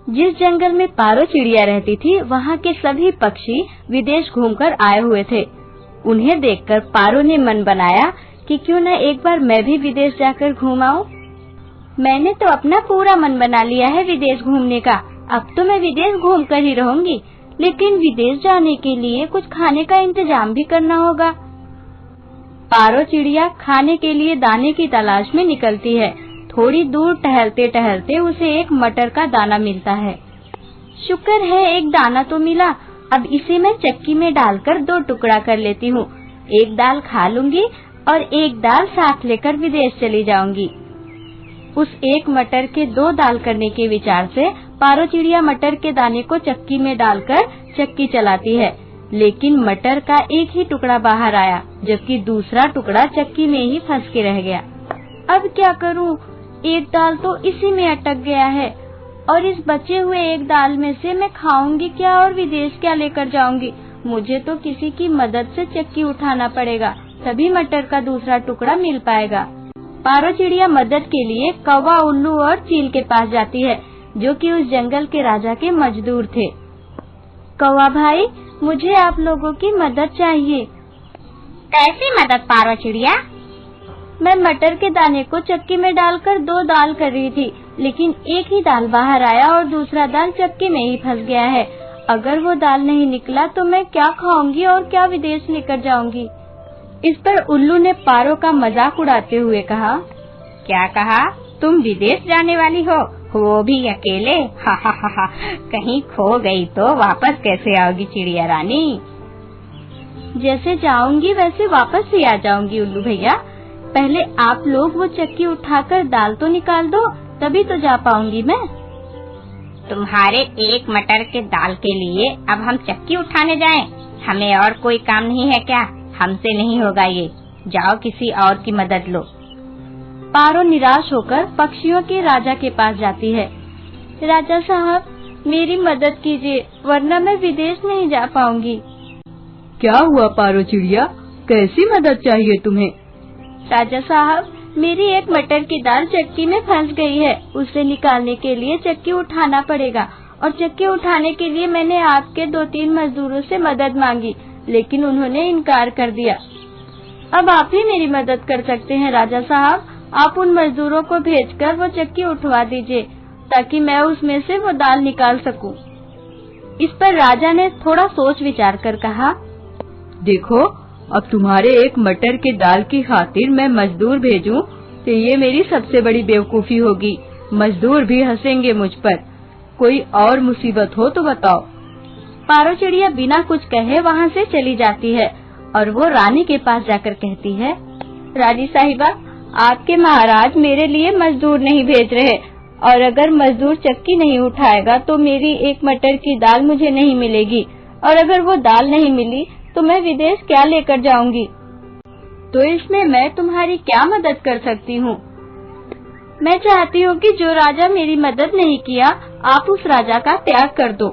जिस जंगल में पारो चिड़िया रहती थी, वहाँ के सभी पक्षी विदेश घूमकर आए हुए थे। उन्हें देखकर पारो ने मन बनाया कि क्यों न एक बार मैं भी विदेश जाकर घूम आऊं। मैंने तो अपना पूरा मन बना लिया है विदेश घूमने का। अब तो मैं विदेश घूमकर ही रहूंगी, लेकिन विदेश जाने के लिए कुछ खाने का इंतजाम भी करना होगा। पारो चिड़िया खाने के लिए दाने की तलाश में निकलती है। थोड़ी दूर टहलते टहलते उसे एक मटर का दाना मिलता है। शुक्र है एक दाना तो मिला। अब इसे मैं चक्की में डालकर 2 टुकड़ा कर लेती हूँ। एक दाल खा लूंगी और एक दाल साथ लेकर विदेश चली जाऊंगी। उस एक मटर के 2 दाल करने के विचार से पारो चिड़िया मटर के दाने को चक्की में डालकर चक्की चलाती है, लेकिन मटर का एक ही टुकड़ा बाहर आया, जबकि दूसरा टुकड़ा चक्की में ही फंस के रह गया। अब क्या करूं? एक दाल तो इसी में अटक गया है और इस बचे हुए एक दाल में से मैं खाऊंगी क्या और विदेश क्या लेकर जाऊंगी? मुझे तो किसी की मदद से चक्की उठाना पड़ेगा, तभी मटर का दूसरा टुकड़ा मिल पाएगा। पारो चिड़िया मदद के लिए कौवा, उल्लू और चील के पास जाती है, जो कि उस जंगल के राजा के मजदूर थे। कौवा भाई, मुझे आप लोगों की मदद चाहिए। कैसी मदद पारो चिड़िया? मैं मटर के दाने को चक्की में डालकर 2 दाल कर रही थी, लेकिन एक ही दाल बाहर आया और दूसरा दाल चक्की में ही फंस गया है। अगर वो दाल नहीं निकला तो मैं क्या खाऊंगी और क्या विदेश लेकर जाऊंगी? इस पर उल्लू ने पारो का मजाक उड़ाते हुए कहा, क्या कहा? तुम विदेश जाने वाली हो, वो भी अकेले? हा हा हा हा, कहीं खो गई तो वापस कैसे आओगी चिड़िया रानी? जैसे जाऊंगी वैसे वापस ही आ जाऊंगी उल्लू भैया। पहले आप लोग वो चक्की उठाकर दाल तो निकाल दो, तभी तो जा पाऊंगी मैं। तुम्हारे एक मटर के दाल के लिए अब हम चक्की उठाने जाएं? हमें और कोई काम नहीं है क्या? हमसे नहीं होगा ये। जाओ किसी और की मदद लो। पारो निराश होकर पक्षियों के राजा के पास जाती है। राजा साहब, मेरी मदद कीजिए, वरना मैं विदेश नहीं जा पाऊंगी। क्या हुआ पारो चिड़िया, कैसी मदद चाहिए तुम्हें? राजा साहब, मेरी एक मटर की दाल चक्की में फंस गई है। उसे निकालने के लिए चक्की उठाना पड़ेगा, और चक्की उठाने के लिए मैंने आपके 2-3 मजदूरों से मदद मांगी, लेकिन उन्होंने इनकार कर दिया। अब आप ही मेरी मदद कर सकते हैं राजा साहब। आप उन मजदूरों को भेजकर वो चक्की उठवा दीजिए, ताकि मैं उसमें से वो दाल निकाल सकूं। इस पर राजा ने थोड़ा सोच विचार कर कहा, देखो, अब तुम्हारे एक मटर के दाल की खातिर मैं मजदूर भेजूं तो ये मेरी सबसे बड़ी बेवकूफी होगी। मजदूर भी हंसेंगे मुझ पर। कोई और मुसीबत हो तो बताओ। पारो चिड़िया बिना कुछ कहे वहाँ से चली जाती है और वो रानी के पास जाकर कहती है, रानी साहिबा, आपके महाराज मेरे लिए मजदूर नहीं भेज रहे, और अगर मजदूर चक्की नहीं उठाएगा तो मेरी एक मटर की दाल मुझे नहीं मिलेगी, और अगर वो दाल नहीं मिली तो मैं विदेश क्या लेकर जाऊंगी? तो इसमें मैं तुम्हारी क्या मदद कर सकती हूँ? मैं चाहती हूँ कि जो राजा मेरी मदद नहीं किया, आप उस राजा का त्याग कर दो।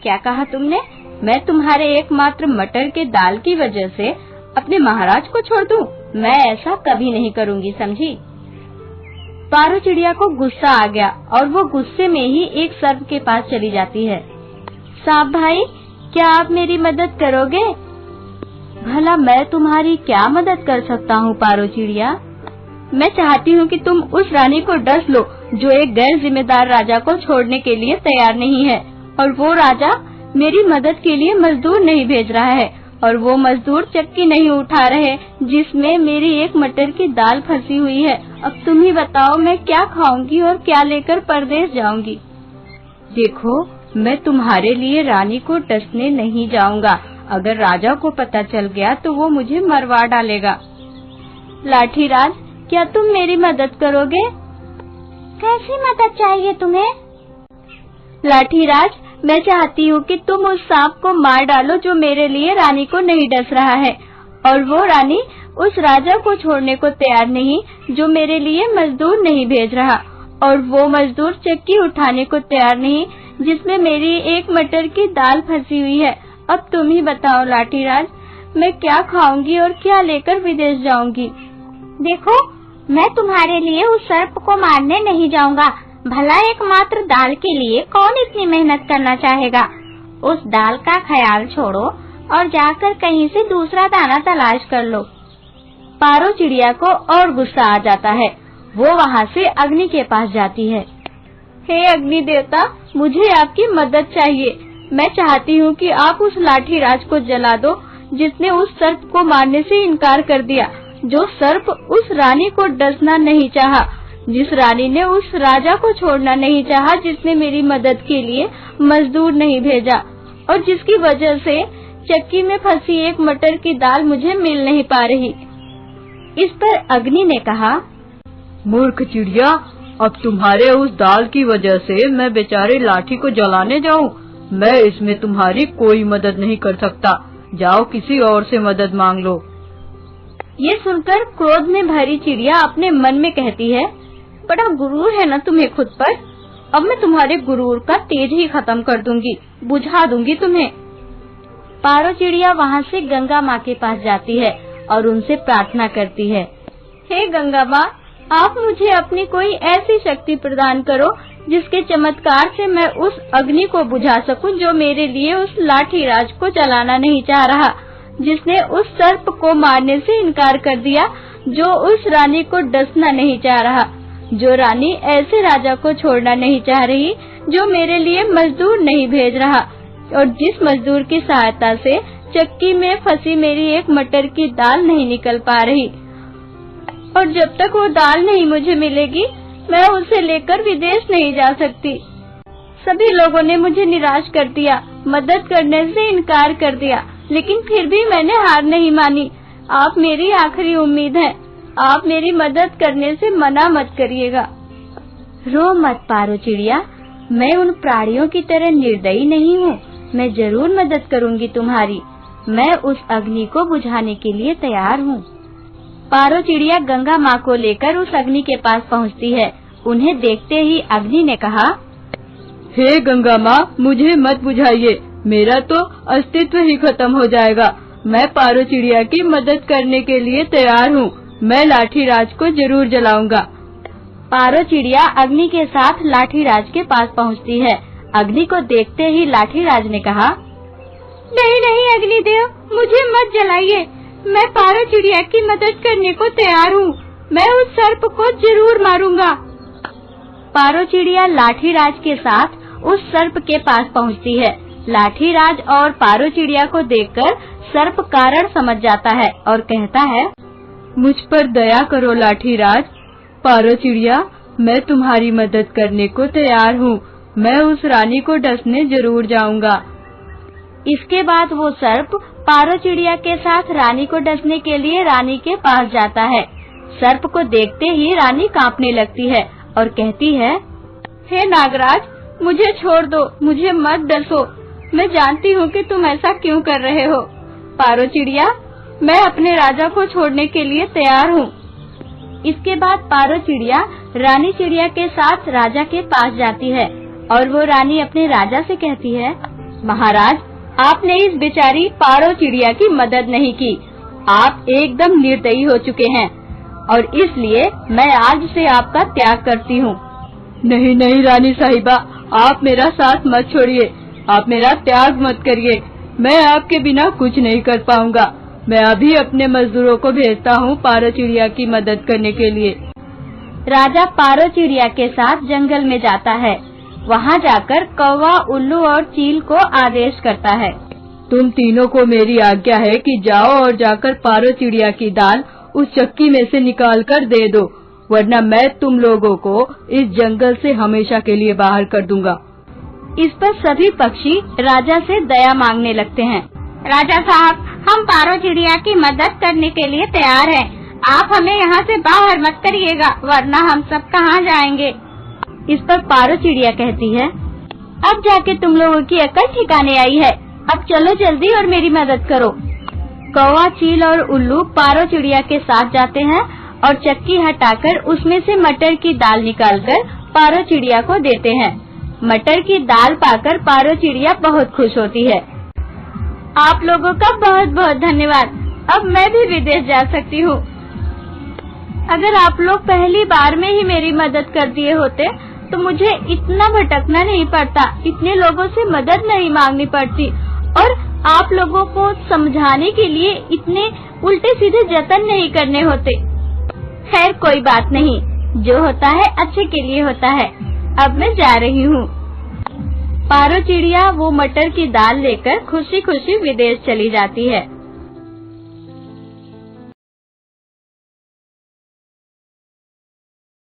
क्या कहा तुमने? मैं तुम्हारे एकमात्र मटर के दाल की वजह से अपने महाराज को छोड़ दूं? मैं ऐसा कभी नहीं करूँगी, समझी? पारो चिड़िया को गुस्सा आ गया और वो गुस्से में ही एक सर्प के पास चली जाती है। सांप भाई, क्या आप मेरी मदद करोगे? भला मैं तुम्हारी क्या मदद कर सकता हूँ पारो चिड़िया? मैं चाहती हूँ कि तुम उस रानी को डस लो जो एक गैर जिम्मेदार राजा को छोड़ने के लिए तैयार नहीं है, और वो राजा मेरी मदद के लिए मजदूर नहीं भेज रहा है, और वो मजदूर चक्की नहीं उठा रहे जिसमें मेरी एक मटर की दाल फंसी हुई है। अब तुम ही बताओ, मैं क्या खाऊंगी और क्या लेकर परदेश जाऊंगी? देखो, मैं तुम्हारे लिए रानी को डसने नहीं जाऊंगा। अगर राजा को पता चल गया तो वो मुझे मरवा डालेगा। लाठीराज, क्या तुम मेरी मदद करोगे? कैसी मदद चाहिए तुम्हें? लाठीराज, मैं चाहती हूँ कि तुम उस सांप को मार डालो जो मेरे लिए रानी को नहीं डस रहा है, और वो रानी उस राजा को छोड़ने को तैयार नहीं जो मेरे लिए मजदूर नहीं भेज रहा, और वो मजदूर चक्की उठाने को तैयार नहीं जिसमें मेरी एक मटर की दाल फंसी हुई है। अब तुम ही बताओ लाठीराज, मैं क्या खाऊंगी और क्या लेकर विदेश जाऊंगी? देखो, मैं तुम्हारे लिए उस सर्प को मारने नहीं जाऊंगा। भला एकमात्र दाल के लिए कौन इतनी मेहनत करना चाहेगा। उस दाल का ख्याल छोड़ो और जाकर कहीं से दूसरा दाना तलाश कर लो। पारो चिड़िया को और गुस्सा आ जाता है। वो वहाँ से अग्नि के पास जाती है। हे अग्नि देवता, मुझे आपकी मदद चाहिए। मैं चाहती हूँ कि आप उस लाठीराज को जला दो जिसने उस सर्प को मारने से इनकार कर दिया। जो सर्प उस रानी को डसना नहीं चाहा, जिस रानी ने उस राजा को छोड़ना नहीं चाहा, जिसने मेरी मदद के लिए मजदूर नहीं भेजा और जिसकी वजह से चक्की में फंसी एक मटर की दाल मुझे मिल नहीं पा रही। इस पर अग्नि ने कहा, मूर्ख चिड़िया, अब तुम्हारे उस दाल की वजह से मैं बेचारे लाठी को जलाने जाऊं? मैं इसमें तुम्हारी कोई मदद नहीं कर सकता। जाओ किसी और से मदद मांग लो। ये सुनकर क्रोध में भरी चिड़िया अपने मन में कहती है, बड़ा गुरूर है ना तुम्हें खुद पर। अब मैं तुम्हारे गुरूर का तेज ही खत्म कर दूंगी, बुझा दूंगी तुम्हें। पारो चिड़िया वहाँ से गंगा माँ के पास जाती है और उनसे प्रार्थना करती है, हे गंगा माँ, आप मुझे अपनी कोई ऐसी शक्ति प्रदान करो जिसके चमत्कार से मैं उस अग्नि को बुझा सकूं जो मेरे लिए उस लाठीराज को जलाना नहीं चाह रहा, जिसने उस सर्प को मारने से इनकार कर दिया, जो उस रानी को डसना नहीं चाह रहा, जो रानी ऐसे राजा को छोड़ना नहीं चाह रही जो मेरे लिए मजदूर नहीं भेज रहा, और जिस मजदूर की सहायता से चक्की में फंसी मेरी एक मटर की दाल नहीं निकल पा रही। और जब तक वो दाल नहीं मुझे मिलेगी, मैं उसे लेकर विदेश नहीं जा सकती। सभी लोगों ने मुझे निराश कर दिया, मदद करने से इनकार कर दिया, लेकिन फिर भी मैंने हार नहीं मानी। आप मेरी आखिरी उम्मीद हैं। आप मेरी मदद करने से मना मत करिएगा। रो मत पारो चिड़िया, मैं उन प्राणियों की तरह निर्दयी नहीं हूँ। मैं जरूर मदद करूँगी तुम्हारी। मैं उस अग्नि को बुझाने के लिए तैयार हूँ। पारो चिड़िया गंगा माँ को लेकर उस अग्नि के पास पहुँचती है। उन्हें देखते ही अग्नि ने कहा, हे गंगा माँ, मुझे मत बुझाइए, मेरा तो अस्तित्व ही खत्म हो जाएगा। मैं पारो चिड़िया की मदद करने के लिए तैयार हूँ। मैं लाठीराज को जरूर जलाऊंगा। पारो चिड़िया अग्नि के साथ लाठीराज के पास पहुँचती है। अग्नि को देखते ही लाठीराज ने कहा, नहीं नहीं अग्निदेव, मुझे मत जलाइए। मैं पारो चिड़िया की मदद करने को तैयार हूँ। मैं उस सर्प को जरूर मारूंगा। पारो चिड़िया लाठीराज के साथ उस सर्प के पास पहुँचती है। लाठीराज और पारो चिड़िया को देखकर सर्प कारण समझ जाता है और कहता है, मुझ पर दया करो लाठीराज। पारो चिड़िया, मैं तुम्हारी मदद करने को तैयार हूँ। मैं उस रानी को डसने जरूर जाऊंगा। इसके बाद वो सर्प पारो चिड़िया के साथ रानी को डसने के लिए रानी के पास जाता है। सर्प को देखते ही रानी कांपने लगती है और कहती है, हे नागराज, मुझे छोड़ दो, मुझे मत डसो। मैं जानती हूँ कि तुम ऐसा क्यों कर रहे हो। पारो चिड़िया, मैं अपने राजा को छोड़ने के लिए तैयार हूँ। इसके बाद पारो चिड़िया रानी चिड़िया के साथ राजा के पास जाती है और वो रानी अपने राजा से कहती है, महाराज, आपने इस बेचारी पारो चिड़िया की मदद नहीं की। आप एकदम निर्दयी हो चुके हैं और इसलिए मैं आज से आपका त्याग करती हूँ। नहीं नहीं रानी साहिबा, आप मेरा साथ मत छोड़िए। आप मेरा त्याग मत करिए। मैं आपके बिना कुछ नहीं कर पाऊंगा। मैं अभी अपने मजदूरों को भेजता हूँ पारो चिड़िया की मदद करने के लिए। राजा पारो चिड़िया के साथ जंगल में जाता है। वहाँ जाकर कौवा, उल्लू और चील को आदेश करता है, तुम तीनों को मेरी आज्ञा है कि जाओ और जाकर पारो चिड़िया की दाल उस चक्की में से निकाल कर दे दो, वरना मैं तुम लोगों को इस जंगल से हमेशा के लिए बाहर कर दूंगा। इस पर सभी पक्षी राजा से दया मांगने लगते हैं। राजा साहब, हम पारो चिड़िया की मदद करने के लिए तैयार हैं। आप हमें यहाँ से बाहर मत करिएगा, वरना हम सब कहाँ जाएंगे। इस पर पारो चिड़िया कहती है, अब जाके तुम लोगों की अकल ठिकाने आई है। अब चलो जल्दी और मेरी मदद करो। कौवा, चील और उल्लू पारो चिड़िया के साथ जाते हैं और चक्की हटाकर उसमें से मटर की दाल निकालकर पारो चिड़िया को देते हैं। मटर की दाल पाकर पारो चिड़िया बहुत खुश होती है। आप लोगों का बहुत बहुत धन्यवाद। अब मैं भी विदेश जा सकती हूँ। अगर आप लोग पहली बार में ही मेरी मदद कर दिए होते तो मुझे इतना भटकना नहीं पड़ता, इतने लोगों से मदद नहीं मांगनी पड़ती और आप लोगों को समझाने के लिए इतने उल्टे सीधे जतन नहीं करने होते। खैर कोई बात नहीं, जो होता है अच्छे के लिए होता है। अब मैं जा रही हूँ। पारो चिड़िया वो मटर की दाल लेकर खुशी खुशी विदेश चली जाती है।